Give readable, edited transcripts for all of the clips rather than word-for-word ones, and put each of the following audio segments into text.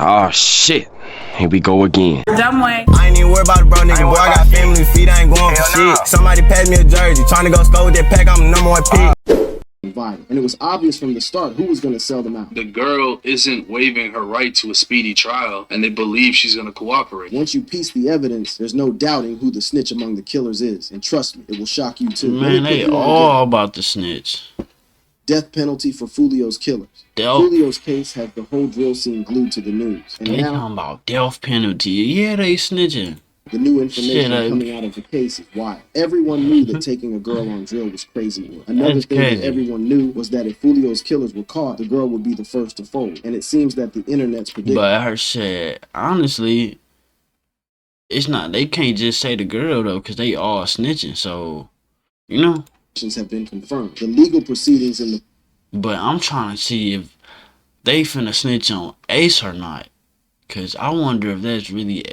Oh shit. Here we go again. Dumb way. I ain't even worried about it, bro, nigga. Boy, I got family feet, I ain't going for shit. Somebody pass me a jersey, trying to go score with that pack, I'm the number one pick. Vital. And it was obvious from the start who was going to sell them out. The girl isn't waiving her right to a speedy trial, and they believe she's going to cooperate. Once you piece the evidence, there's no doubting who the snitch among the killers is. And trust me, it will shock you too. Man, they all about the snitch. Death penalty for Foolio's killers. Foolio's case has the whole drill scene glued to the news. And they now, talking about death penalty. Yeah, they snitching. The new information coming out of the case is wild. Everyone knew that taking a girl on drill was crazy. Another thing that everyone knew was that if Foolio's killers were caught, the girl would be the first to fold. And it seems that the internet's predicting. But her shit, honestly, it's not. They can't just say the girl though, because they all snitching. So, you know. Have been confirmed. The legal proceedings in the. But I'm trying to see if they finna snitch on Ace or not. Because I wonder if that's really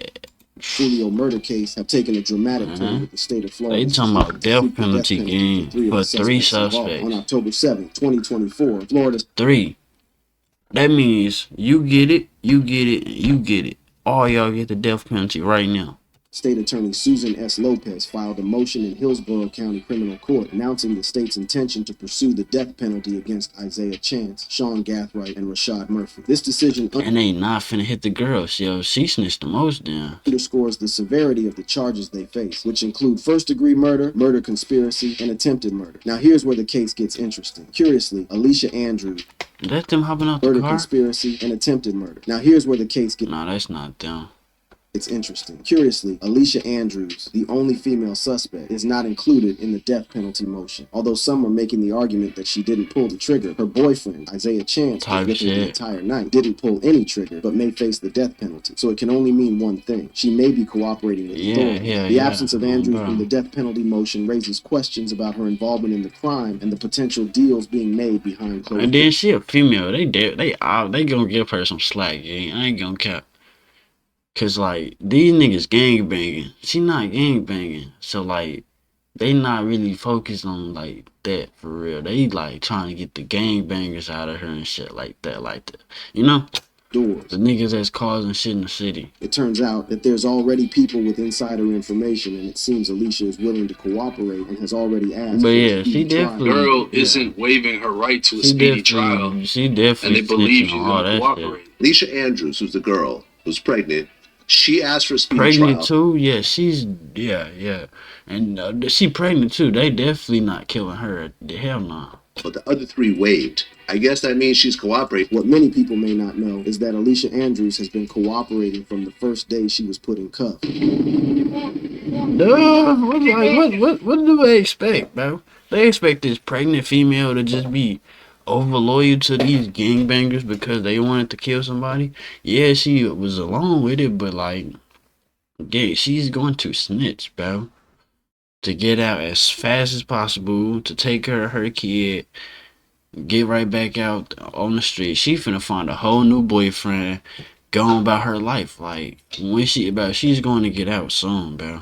Julio murder case have taken a dramatic turn with the state of Florida. They talking about death penalty game for three suspects. On October 7th, 2024, Florida. 3. That means you get it, you get it, you get it. All y'all get the death penalty right now. State Attorney Susan S. Lopez filed a motion in Hillsborough County Criminal Court announcing the state's intention to pursue the death penalty against Isaiah Chance, Sean Gathright, and Rashad Murphy. This decision and they not finna hit the girls, yo. She snitched the most down. Underscores the severity of the charges they face, which include first-degree murder, murder conspiracy, and attempted murder. Now here's where the case gets interesting. Curiously, Alicia Andrews. That's them hopping out the car? Murder conspiracy and attempted murder. Now here's where the case gets. Nah, that's not them. It's interesting. Curiously, Alicia Andrews, the only female suspect, is not included in the death penalty motion. Although some are making the argument that she didn't pull the trigger. Her boyfriend, Isaiah Chance, was with her the entire night, didn't pull any trigger, but may face the death penalty. So it can only mean one thing. She may be cooperating with authorities. The absence of Andrews in the death penalty motion raises questions about her involvement in the crime and the potential deals being made behind closed doors. And then she a female. They gonna give her some slack, yeah. I ain't gonna cap. Cause like these niggas gang banging, she not gang banging, so like they not really focused on like that for real. They like trying to get the gang bangers out of her and shit like that, you know. Doors. The niggas that's causing shit in the city. It turns out that there's already people with insider information, and it seems Alicia is willing to cooperate and has already asked. But yeah, she definitely. The girl isn't waiving her right to a speedy trial. She definitely. And they believe she's gonna cooperate. Alicia Andrews, who's the girl who's pregnant. She asked for a speedy trial. Pregnant too? Yeah, she's yeah. And she pregnant too. They definitely not killing her. Hell no. But the other 3 waived. I guess that means she's cooperating. What many people may not know is that Alicia Andrews has been cooperating from the first day she was put in cuffs. What do they expect, bro? They expect this pregnant female to just be over loyal to these gangbangers because they wanted to kill somebody. Yeah, she was along with it, but like, yeah, she's going to snitch, bro, to get out as fast as possible, to take care of her kid, get right back out on the street. She finna find a whole new boyfriend, go on about her life. Like when she's going to get out soon, bro.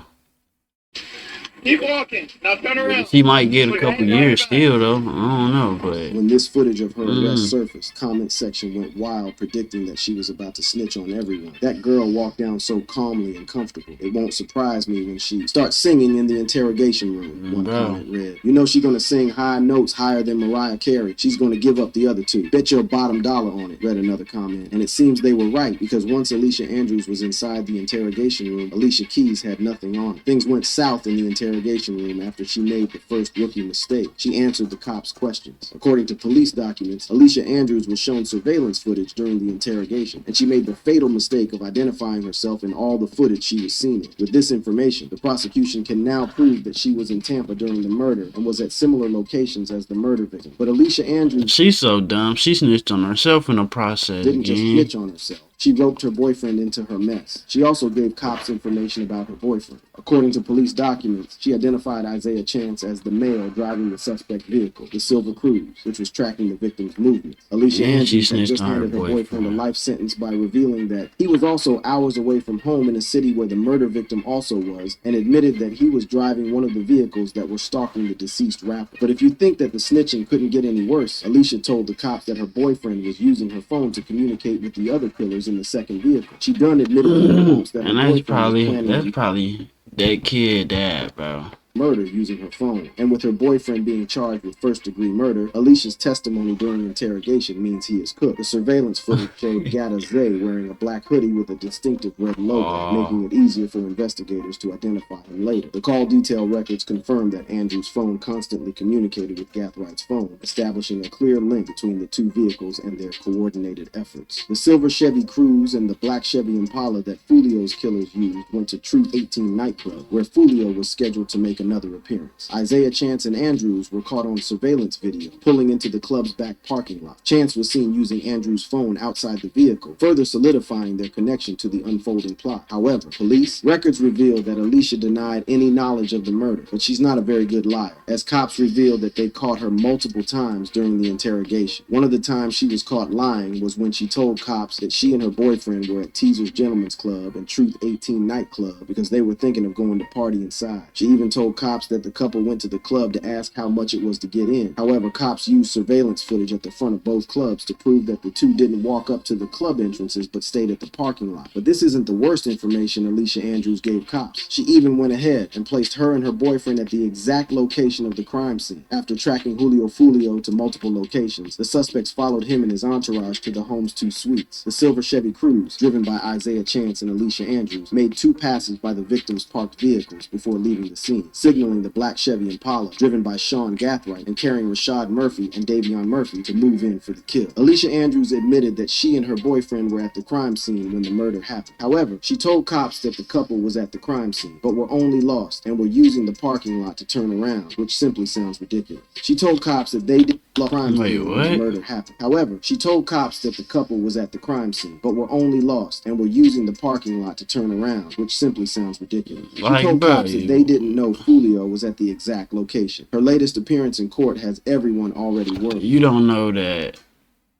Keep walking. Now turn around. She might get a couple years still, though. I don't know, but when this footage of her arrest surfaced, comment section went wild, predicting that she was about to snitch on everyone. That girl walked down so calmly and comfortable. It won't surprise me when she starts singing in the interrogation room. One comment read, "You know she's gonna sing high notes higher than Mariah Carey. She's gonna give up the other 2. Bet your bottom dollar on it." Read another comment, and it seems they were right because once Alicia Andrews was inside the interrogation room, Alicia Keys had nothing on. Things went south in the interrogation room after she made the first rookie mistake. She answered the cops' questions. According to police documents, Alicia Andrews was shown surveillance footage during the interrogation, and she made the fatal mistake of identifying herself in all the footage she was seen in. With this information, the prosecution can now prove that she was in Tampa during the murder and was at similar locations as the murder victim. But Alicia Andrews... She's so dumb. She snitched on herself in the process. Didn't just snitch on herself. She roped her boyfriend into her mess. She also gave cops information about her boyfriend. According to police documents, she identified Isaiah Chance as the male driving the suspect vehicle, the Silver Cruise, which was tracking the victim's movements. Alicia Andrews had just handed her boyfriend a life sentence by revealing that he was also hours away from home in a city where the murder victim also was, and admitted that he was driving one of the vehicles that were stalking the deceased rapper. But if you think that the snitching couldn't get any worse, Alicia told the cops that her boyfriend was using her phone to communicate with the other killers was in the second vehicle. She done admitted to the police that her And boyfriend was planning that's probably that kid dad, bro. murder using her phone. And with her boyfriend being charged with first-degree murder, Alicia's testimony during interrogation means he is cooked. The surveillance footage showed Gata Zay wearing a black hoodie with a distinctive red logo, making it easier for investigators to identify him later. The call detail records confirm that Andrew's phone constantly communicated with Gathwright's phone, establishing a clear link between the two vehicles and their coordinated efforts. The silver Chevy Cruze and the black Chevy Impala that Foolio's killers used went to Truth 18 nightclub, where Foolio was scheduled to make another appearance. Isaiah Chance and Andrews were caught on surveillance video, pulling into the club's back parking lot. Chance was seen using Andrews' phone outside the vehicle, further solidifying their connection to the unfolding plot. However, police records revealed that Alicia denied any knowledge of the murder, but she's not a very good liar, as cops revealed that they caught her multiple times during the interrogation. One of the times she was caught lying was when she told cops that she and her boyfriend were at Teaser's Gentleman's Club and Truth 18 nightclub because they were thinking of going to party inside. She even told cops that the couple went to the club to ask how much it was to get in. However, cops used surveillance footage at the front of both clubs to prove that the two didn't walk up to the club entrances but stayed at the parking lot. But this isn't the worst information Alicia Andrews gave cops. She even went ahead and placed her and her boyfriend at the exact location of the crime scene. After tracking Julio Foolio to multiple locations, the suspects followed him and his entourage to the home's two suites. The silver Chevy Cruze, driven by Isaiah Chance and Alicia Andrews, made two passes by the victims' parked vehicles before leaving the scene, signaling the black Chevy Impala, driven by Sean Gathright and carrying Rashad Murphy and Davion Murphy, to move in for the kill. Alicia Andrews admitted that she and her boyfriend were at the crime scene when the murder happened. However, she told cops that the couple was at the crime scene, but were only lost and were using the parking lot to turn around, which simply sounds ridiculous. She told cops that they did the crime scene when the murder happened. However, she told cops that the couple was at the crime scene, but were only lost and were using the parking lot to turn around, which simply sounds ridiculous. She told cops that they didn't know Julio was at the exact location. Her latest appearance in court has everyone already worried. You don't know that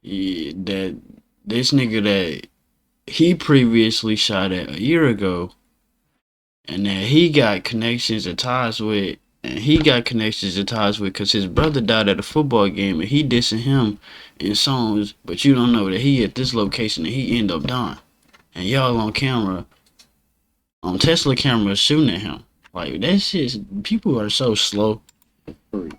this nigga that he previously shot at a year ago, and that he got connections and ties with, because his brother died at a football game and he dissing him in songs, but you don't know that he at this location and he ended up dying. And y'all on camera, on Tesla cameras shooting at him. Like, that shit, people are so slow.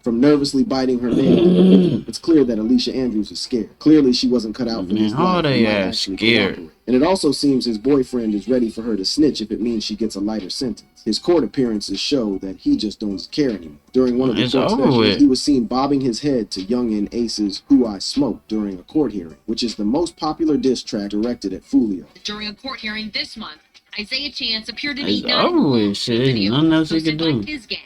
From nervously biting her nail, it's clear that Alicia Andrews is scared. Clearly, she wasn't cut out for this life. They are scared. And it also seems his boyfriend is ready for her to snitch if it means she gets a lighter sentence. His court appearances show that he just doesn't care anymore. During one of the court sessions, he was seen bobbing his head to Youngin Ace's Who I Smoke during a court hearing, which is the most popular diss track directed at Foolio. During a court hearing this month, Isaiah Chance appeared to be nothing else he could do. His gang,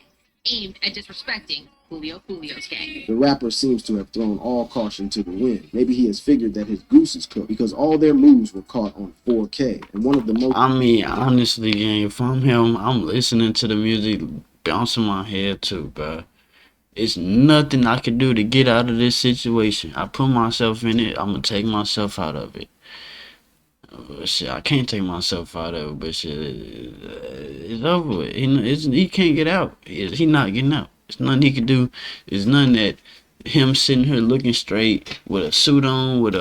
aimed at disrespecting Julio Foolio's gang. The rapper seems to have thrown all caution to the wind. Maybe he has figured that his goose is cooked because all their moves were caught on 4K. And one of the most... I mean, honestly, gang, if I'm him, I'm listening to the music, bouncing my head too, bro. It's nothing I can do to get out of this situation. I put myself in it, I'm gonna take myself out of it. Shit, I can't take myself out of it, but shit, it's over with. He can't get out. He not getting out. There's nothing he can do. There's nothing that him sitting here looking straight with a suit on, with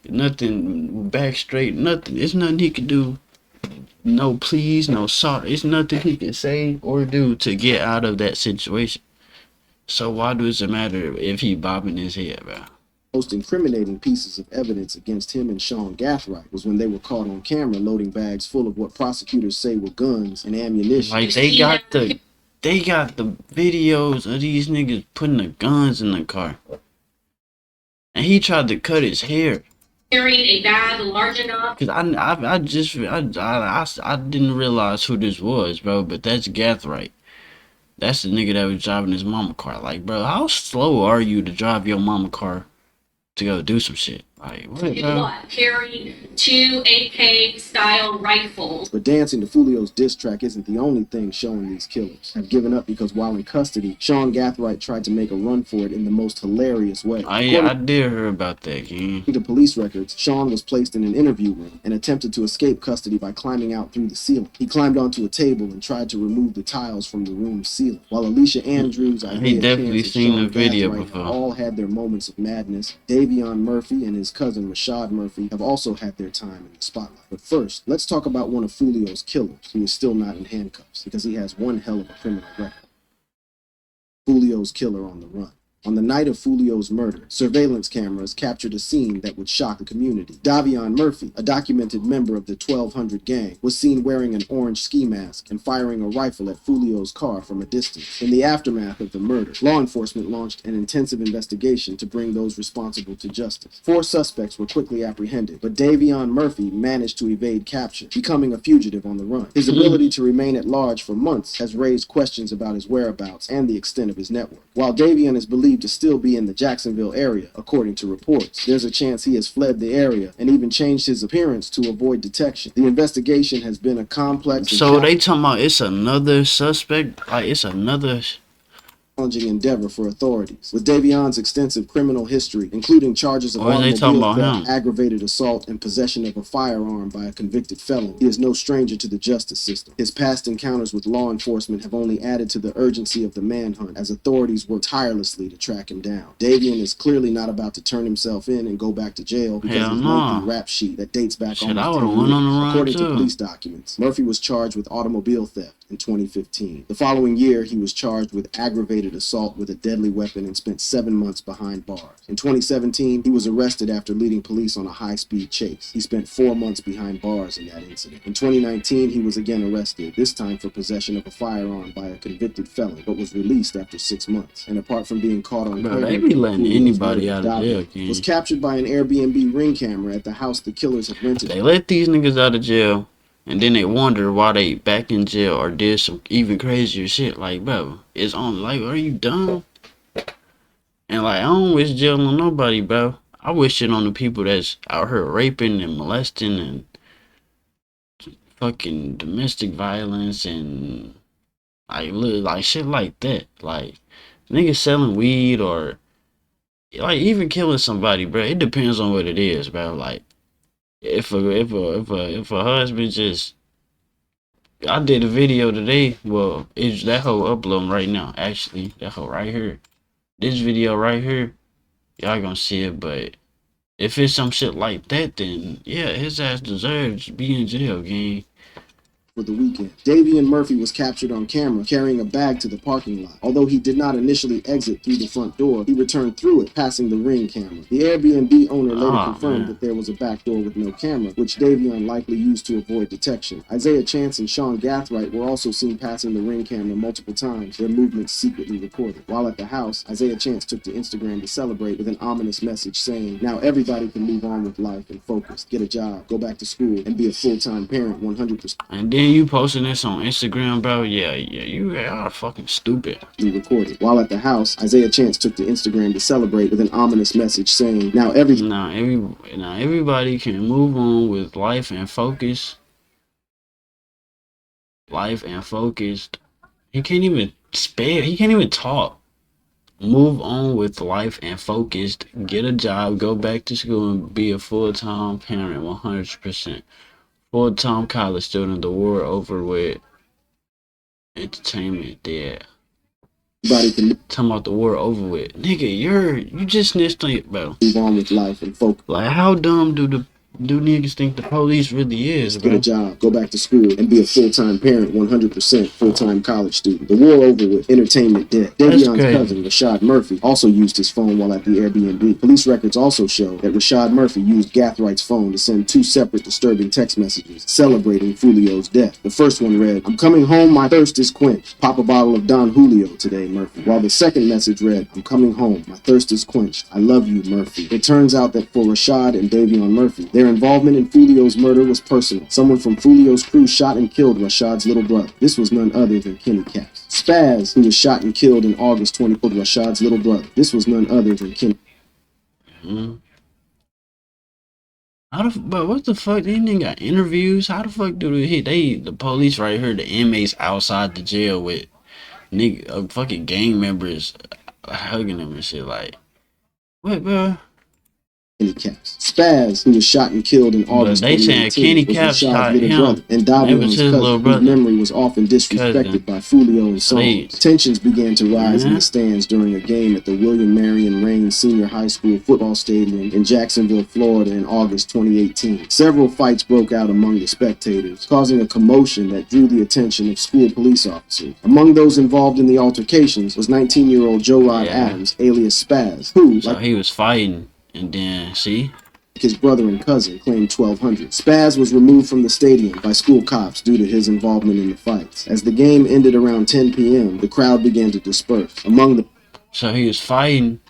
nothing back straight, nothing. There's nothing he can do. No please, no sorry. It's nothing he can say or do to get out of that situation. So why does it matter if he bobbing his head, bro? Most incriminating pieces of evidence against him and Sean Gathright was when they were caught on camera loading bags full of what prosecutors say were guns and ammunition. Like, they got the videos of these niggas putting the guns in the car. And he tried to cut his hair. Carrying a bag large enough. Cause I didn't realize who this was, bro, but that's Gathright. That's the nigga that was driving his mama car. Like, bro, how slow are you to drive your mama car to go do some shit? Like, what, bro? Carry 2 AK-style rifles. But dancing to Foolio's diss track isn't the only thing showing these killers have given up, because while in custody, Sean Gathright tried to make a run for it in the most hilarious way. I did hear about that, gang. According to police records, Sean was placed in an interview room and attempted to escape custody by climbing out through the ceiling. He climbed onto a table and tried to remove the tiles from the room's ceiling. While Alicia Andrews, he definitely seen the video before. All had their moments of madness. Davion Murphy and his cousin, Rashad Murphy, have also had their time in the spotlight. But first, let's talk about one of Foolio's killers, who is still not in handcuffs, because he has one hell of a criminal record. Foolio's killer on the run. On the night of Foolio's murder, surveillance cameras captured a scene that would shock the community. Davion Murphy, a documented member of the 1200 gang, was seen wearing an orange ski mask and firing a rifle at Foolio's car from a distance. In the aftermath of the murder, law enforcement launched an intensive investigation to bring those responsible to justice. 4 suspects were quickly apprehended, but Davion Murphy managed to evade capture, becoming a fugitive on the run. His ability to remain at large for months has raised questions about his whereabouts and the extent of his network. While Davion is believed to still be in the Jacksonville area, according to reports, there's a chance he has fled the area and even changed his appearance to avoid detection. The investigation has been a complex and So they talking about it's another suspect? Like, it's another... challenging endeavor for authorities. With Davion's extensive criminal history, including charges of Or are they talking automobile about theft, him? aggravated assault, and possession of a firearm by a convicted felon, he is no stranger to the justice system. His past encounters with law enforcement have only added to the urgency of the manhunt as authorities work tirelessly to track him down. Davion is clearly not about to turn himself in and go back to jail because Hell of his no. lengthy rap sheet that dates back Shit, I almost would've 10 went on the years. run, According to too. police documents, Murphy was charged with automobile theft in 2015. The following year, he was charged with aggravated assault with a deadly weapon and spent 7 months behind bars. In 2017, he was arrested after leading police on a high-speed chase. He spent 4 months behind bars in that incident. In 2019, he was again arrested, this time for possession of a firearm by a convicted felon, but was released after 6 months. And apart from being caught on Bro, they camera, be letting Julio's anybody murder, out of jail, Davion, King. was captured by an Airbnb ring camera at the house the killers had rented. They let these niggas out of jail, and then they wonder why they back in jail or did some even crazier shit. Like, bro, it's on. Like, are you dumb? And like, I don't wish jail on nobody, bro. I wish it on the people that's out here raping and molesting and fucking domestic violence and like shit like that. Like, niggas selling weed or like even killing somebody, bro. It depends on what it is, bro. Like, if a husband just, I did a video today. Well, it's that whole uploading right now. Actually, that whole right here. This video right here, y'all gonna see it. But if it's some shit like that, then yeah, his ass deserves to be in jail, gang. For the weekend. Davion Murphy was captured on camera carrying a bag to the parking lot. Although he did not initially exit through the front door, he returned through it, passing the ring camera. The Airbnb owner later confirmed that there was a back door with no camera, which Davion likely used to avoid detection. Isaiah Chance and Sean Gathright were also seen passing the ring camera multiple times, their movements secretly recorded. While at the house, Isaiah Chance took to Instagram to celebrate with an ominous message saying, "Now everybody can move on with life and focus, get a job, go back to school, and be a full-time parent 100%. And then you posting this on Instagram, bro? Yeah, you are fucking stupid. Recorded. While at the house, Isaiah Chance took to Instagram to celebrate with an ominous message saying, Now everybody can move on with life and focus. Life and focused. He can't even spell. He can't even talk. Move on with life and focused. Get a job. Go back to school and be a full-time parent 100%. Full-time college student. The war over with. Entertainment there. Talking about the war over with. Nigga, you just snitched on it, bro. Move on with life and focus. Like, how dumb do niggas think the police really is, bro? Get a job, go back to school, and be a full-time parent, 100% full-time college student. The war over with, entertainment dead. Davion's cousin, Rashad Murphy, also used his phone while at the Airbnb. Police records also show that Rashad Murphy used Gathwright's phone to send 2 separate disturbing text messages celebrating Foolio's death. The first one read, "I'm coming home, my thirst is quenched. Pop a bottle of Don Julio today, Murphy." While the second message read, "I'm coming home, my thirst is quenched. I love you, Murphy." It turns out that for Rashad and Davion Murphy, their involvement in Foolio's murder was personal. Someone from Foolio's crew shot and killed Rashad's little brother. This was none other than Kenny Caps. Spaz, who was shot and killed in August 20, killed Rashad's little brother. This was none other than Kenny. But what the fuck? They ain't got interviews. How the fuck do the police right here, the inmates outside the jail with fucking gang members hugging them and shit? Like, what, bro? Kenny Caps. Spaz, who was shot and killed in But August they saying 2018, Kenny was Caps Rashad's shot little him. brother, and It was Davion's his little cousin, whose brother. memory was often disrespected Cousin. by Foolio and songs. Please. Tensions began to rise in Yeah. the stands during a game at the William Marion Raines Senior High School football stadium in Jacksonville, Florida in August 2018. Several fights broke out among the spectators, causing a commotion that drew the attention of school police officers. Among those involved in the altercations was 19-year-old Joe Rod Yeah. Adams, alias Spaz, who, So like he was fighting, and then see. his brother and cousin, claimed 1,200. Spaz was removed from the stadium by school cops due to his involvement in the fights. As the game ended around 10 p.m., the crowd began to disperse. Among them So he was fighting.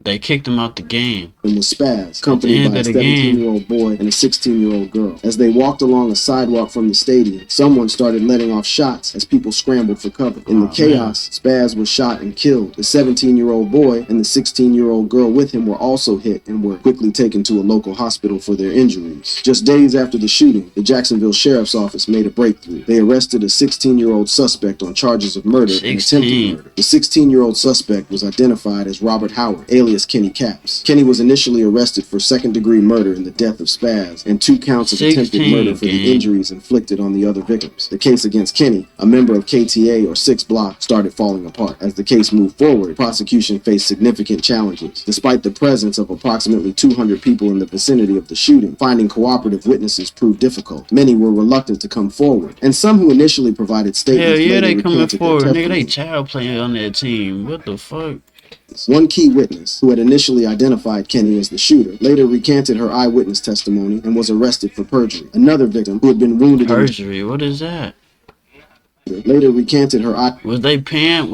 They kicked him out the game. was Spaz, accompanied end by a of the game. 17-year-old boy and a 16-year-old girl. As they walked along a sidewalk from the stadium, someone started letting off shots as people scrambled for cover. In the chaos, Spaz was shot and killed. The 17-year-old boy and the 16-year-old girl with him were also hit and were quickly taken to a local hospital for their injuries. Just days after the shooting, the Jacksonville Sheriff's Office made a breakthrough. They arrested a 16-year-old suspect on charges of murder and attempted 16. murder. The 16-year-old suspect was identified as Robert Howard, alias Kenny Caps. Kenny was initially arrested for second-degree murder in the death of Spaz and 2 counts of attempted 16, murder for the gang. injuries inflicted on the other victims. The case against Kenny, a member of KTA or 6 Block, started falling apart. As the case moved forward, prosecution faced significant challenges. Despite the presence of approximately 200 people in the vicinity of the shooting, finding cooperative witnesses proved difficult. Many were reluctant to come forward, and some who initially provided Hell statements yeah, later they coming recanted their forward. Nigga, they testimony. child playing on that team. What the fuck? One key witness, who had initially identified Kenny as the shooter, later recanted her eyewitness testimony and was arrested for perjury. Another victim, who had been wounded Perjury. What is that? later recanted her Was they paying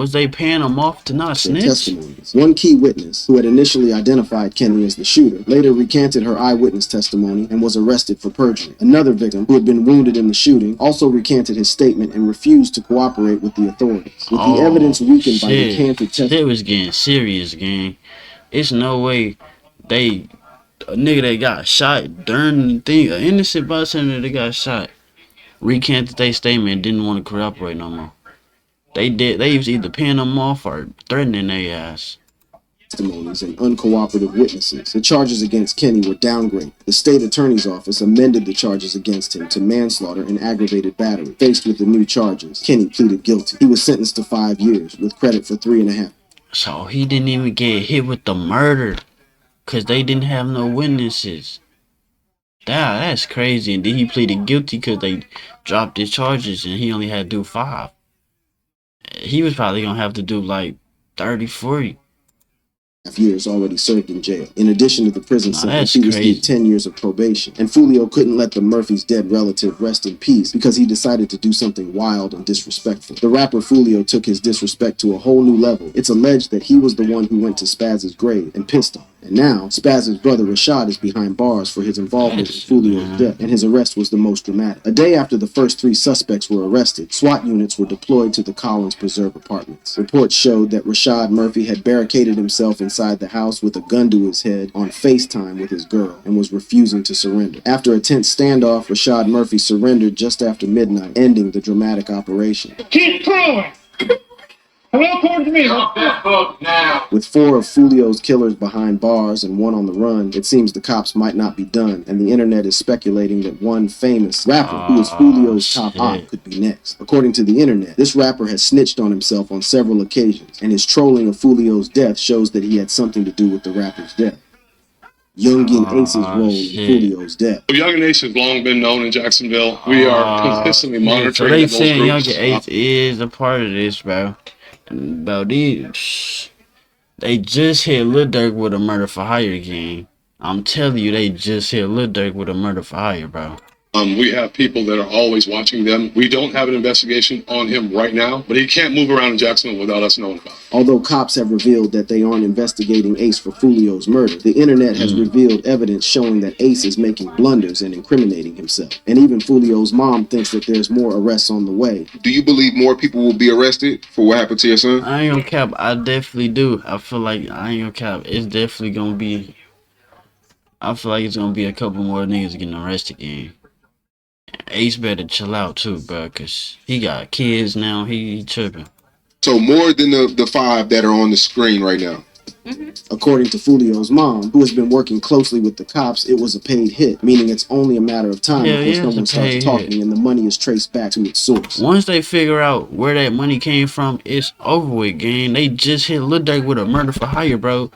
them off to not snitch? testimonies. One key witness, who had initially identified Kenny as the shooter, later recanted her eyewitness testimony and was arrested for perjury. Another victim, who had been wounded in the shooting, also recanted his statement and refused to cooperate with the authorities. With the evidence weakened by recanted testimony, Shit was getting serious, gang. It's no way a nigga that got shot during the thing, an innocent bystander that got shot, recanted their statement and didn't want to cooperate no more. They was either paying them off or threatening their ass. testimonies and uncooperative witnesses. The charges against Kenny were downgraded. The state attorney's office amended the charges against him to manslaughter and aggravated battery. Faced with the new charges, Kenny pleaded guilty. He was sentenced to 5 years with credit for 3.5. So he didn't even get hit with the murder because they didn't have no witnesses. That's crazy. And then he pleaded guilty because they dropped his charges and he only had to do 5. He was probably going to have to do like 30, 40. Years already served in jail. In addition to the prison sentence, that's he received crazy. 10 years of probation. And Foolio couldn't let the Murphys' dead relative rest in peace because he decided to do something wild and disrespectful. The rapper Foolio took his disrespect to a whole new level. It's alleged that he was the one who went to Spaz's grave and pissed on him. And now, Spaz's brother Rashad is behind bars for his involvement in Foolio's death, and his arrest was the most dramatic. A day after the first 3 suspects were arrested, SWAT units were deployed to the Collins Preserve apartments. Reports showed that Rashad Murphy had barricaded himself inside the house with a gun to his head on FaceTime with his girl and was refusing to surrender. After a tense standoff, Rashad Murphy surrendered just after midnight, ending the dramatic operation. Keep crawling. Hello, towards me. Drop that book now. With 4 of Foolio's killers behind bars and 1 on the run, it seems the cops might not be done, and the internet is speculating that one famous rapper who is Foolio's top op could be next. According to the internet, this rapper has snitched on himself on several occasions, and his trolling of Foolio's death shows that he had something to do with the rapper's death. Young and Ace's role in Foolio's death. Young and Ace has long been known in Jacksonville. We are consistently monitoring So they those saying Young groups. and Ace is a part of this, bro. Bro, they just hit Lil Durk with a murder for hire gang. I'm telling you, they just hit Lil Durk with a murder for hire, bro. We have people that are always watching them. We don't have an investigation on him right now, but he can't move around in Jacksonville without us knowing about it. Although cops have revealed that they aren't investigating Ace for Foolio's murder, the internet has revealed evidence showing that Ace is making blunders and incriminating himself. And even Foolio's mom thinks that there's more arrests on the way. Do you believe more people will be arrested for what happened to your son? I ain't gonna cap. I definitely do. I feel like I ain't gonna cap. It's definitely gonna be. I feel like it's gonna be a couple more niggas getting arrested again. Ace better chill out too, bro, cause he got kids now. He tripping. So more than the 5 that are on the screen right now. According to Foolio's mom, who has been working closely with the cops, it was a paid hit, meaning it's only a matter of time before someone starts talking and the money is traced back to its source. Once they figure out where that money came from, it's over with, gang. They just hit Lil Durk with a murder for hire, bro.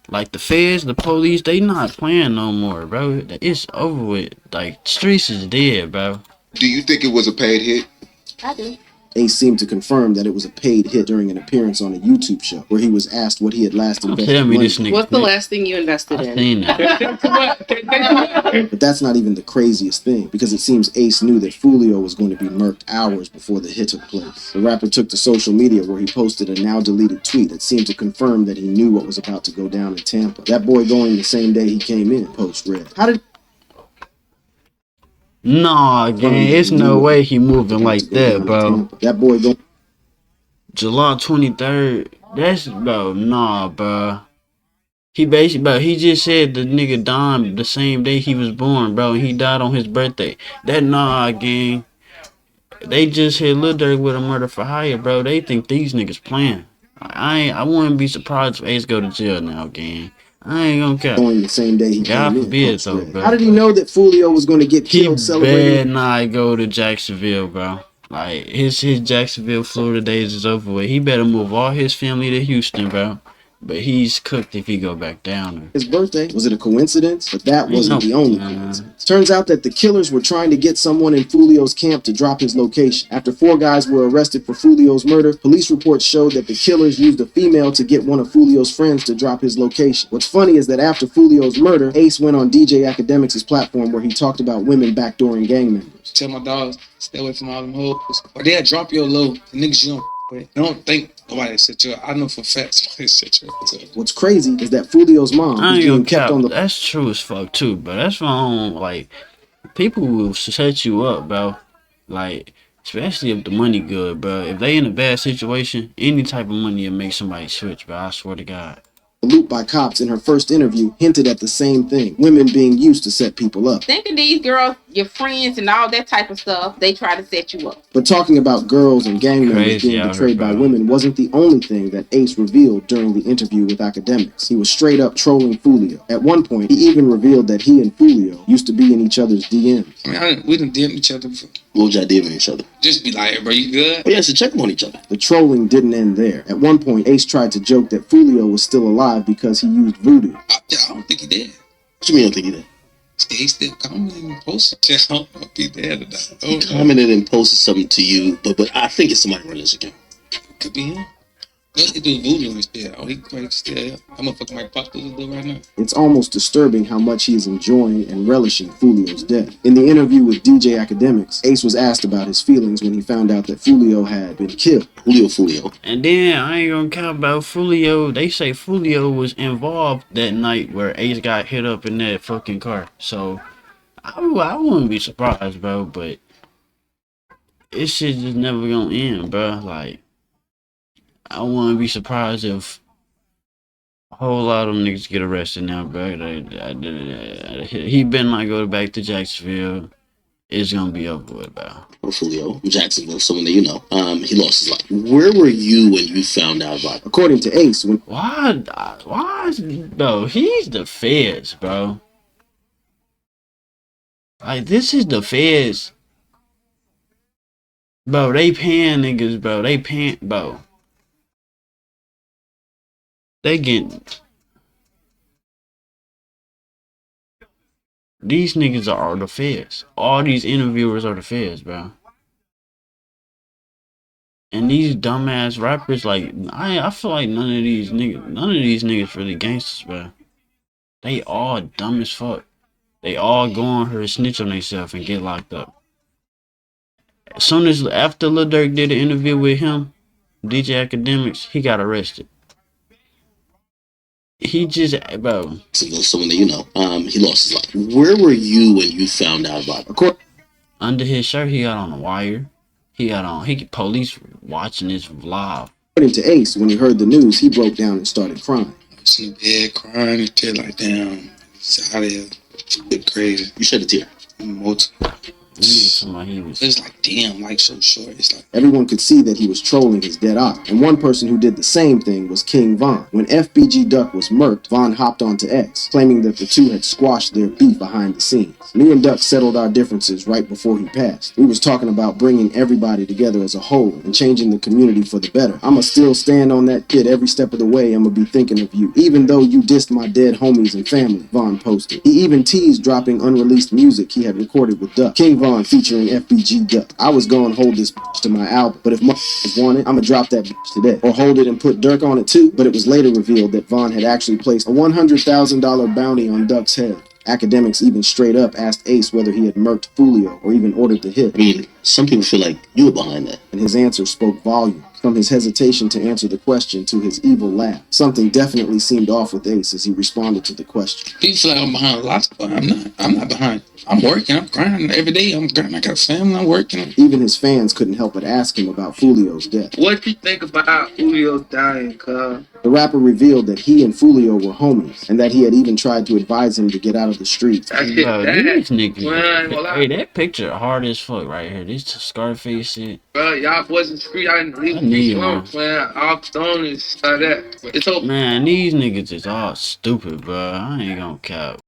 Like, the feds, the police, they not playing no more, bro. It's over with. Like, streets is dead, bro. Do you think it was a paid hit? I do. Ace seemed to confirm that it was a paid hit during an appearance on a YouTube show where he was asked what he had last invested money in. What's the last thing you invested in? I seen that. But that's not even the craziest thing, because it seems Ace knew that Foolio was going to be murked hours before the hit took place. The rapper took to social media where he posted a now deleted tweet that seemed to confirm that he knew what was about to go down in Tampa. That boy going the same day he came in, post read. How did... Nah, gang, it's no way he moving like that, bro. That boy going... July 23rd, that's, bro, nah, bro. He basically, bro, he just said the nigga died the same day he was born, bro, and he died on his birthday. That, nah, gang. They just hit Lil Durk with a murder for hire, bro. They think these niggas playing. I wouldn't be surprised if Ace go to jail now, gang. I ain't gonna care. Going the same day he God came forbid, in, though, bro. How did he know that Foolio was going to get He killed celebrating? better not go to Jacksonville, bro. Like, his Jacksonville, Florida days is over with. He better move all his family to Houston, bro. But he's cooked if he go back down there. His birthday. Was it a coincidence? But that wasn't the only coincidence. Turns out that the killers were trying to get someone in Foolio's camp to drop his location. After 4 guys were arrested for Foolio's murder, police reports showed that the killers used a female to get one of Foolio's friends to drop his location. What's funny is that after Foolio's murder, Ace went on DJ Academics' platform where he talked about women backdooring gang members. Tell my dogs, stay away from all them hoes, or they'll drop your low. The niggas you don't with. Don't think nobody set you up. I know for facts somebody set you up. What's crazy is that Foolio's mom is being kept on the... That's true as fuck too, but that's wrong. Like, people will set you up, bro. Like, especially if the money good, bro. If they in a bad situation, any type of money will make somebody switch, bro. I swear to God. Looped by cops in her first interview hinted at the same thing. Women being used to set people up. Thinking these girls, your friends and all that type of stuff, they try to set you up. But talking about girls and gang members being betrayed by women wasn't the only thing that Ace revealed during the interview with Academics. He was straight up trolling Foolio. At one point, he even revealed that he and Foolio used to be in each other's DMs. I mean, we done DM each other before. What would y'all DM each other? Just be like, bro, you good? Oh, yeah, so check on each other. The trolling didn't end there. At one point, Ace tried to joke that Foolio was still alive because he used voodoo. I don't think he did. What you mean you don't think he did? He still commented and posted. I don't know if he did or not. He commented and posted something to you, but I think it's somebody running this account. Could be him. He do voodoo and shit. Oh, he might still. I'm gonna fuck my pop through the door right now. It's almost disturbing how much he is enjoying and relishing Foolio's death. In the interview with DJ Academics, Ace was asked about his feelings when he found out that Foolio had been killed. Julio Foolio. And then I ain't gonna count about Foolio. They say Foolio was involved that night where Ace got hit up in that fucking car. So I wouldn't be surprised, bro. But this shit just never gonna end, bro. Like, I wouldn't be surprised if a whole lot of them niggas get arrested now, bro. He better not go back to Jacksonville. It's gonna be over with, bro. Foolio, Jacksonville, someone that you know. He lost his life. Where were you when you found out about it? According to Ace, when... Why, bro? He's the feds, bro. Like, this is the feds. Bro, they paying niggas, bro. They paying, bro. They getting... These niggas are the feds. All these interviewers are the feds, bro. And these dumbass rappers, like, I feel like none of these niggas really gangsters, bro. They all dumb as fuck. They all go on her snitch on themselves and get locked up. As soon as after Lil Durk did an interview with him, DJ Academics, he got arrested. He just, bro. Someone that you know. He lost his life. Where were you when you found out about it? Under his shirt, he got on a wire. He police watching this live. According to Ace, when he heard the news, he broke down and started crying. I was in the bed crying and shit like, damn, it's out of here. It's crazy. You shed a tear. Multiple. Somebody was. It's like, damn, like so short. It's like Everyone could see that he was trolling his dead eye. And one person who did the same thing was King Von. When FBG Duck was murked, Von hopped onto X, claiming that the two had squashed their beef behind the scenes. Me and Duck settled our differences right before he passed. We was talking about bringing everybody together as a whole and changing the community for the better. I'ma still stand on that kid every step of the way. I'ma be thinking of you, even though you dissed my dead homies and family, Von posted. He even teased dropping unreleased music he had recorded with Duck. King Von featuring FBG Duck. I was gonna hold this to my album, but if motherfuckers want it, I'ma drop that today. Or hold it and put Dirk on it too. But it was later revealed that Von had actually placed a $100,000 bounty on Duck's head. Academics even straight up asked Ace whether he had murked Foolio or even ordered the hit. I mean, some people feel like you were behind that. And his answer spoke volumes. From his hesitation to answer the question to his evil laugh. Something definitely seemed off with Ace as he responded to the question. people feel like I'm behind a lot, but I'm not. I'm not behind. I'm working. I'm grinding every day. I'm grinding. I got a family. I'm working. Even his fans couldn't help but ask him about Foolio's death. What you think about Julio dying, cuz? The rapper revealed that he and Foolio were homies, and that he had even tried to advise him to get out of the streets. Bro, these niggas. Hey, that picture hard as fuck right here. This Scarface shit. Bro, y'all boys in the street, I didn't leave me alone, man. All stone and stuff like that. It's so man, these niggas is all stupid, bro. I ain't gonna cap.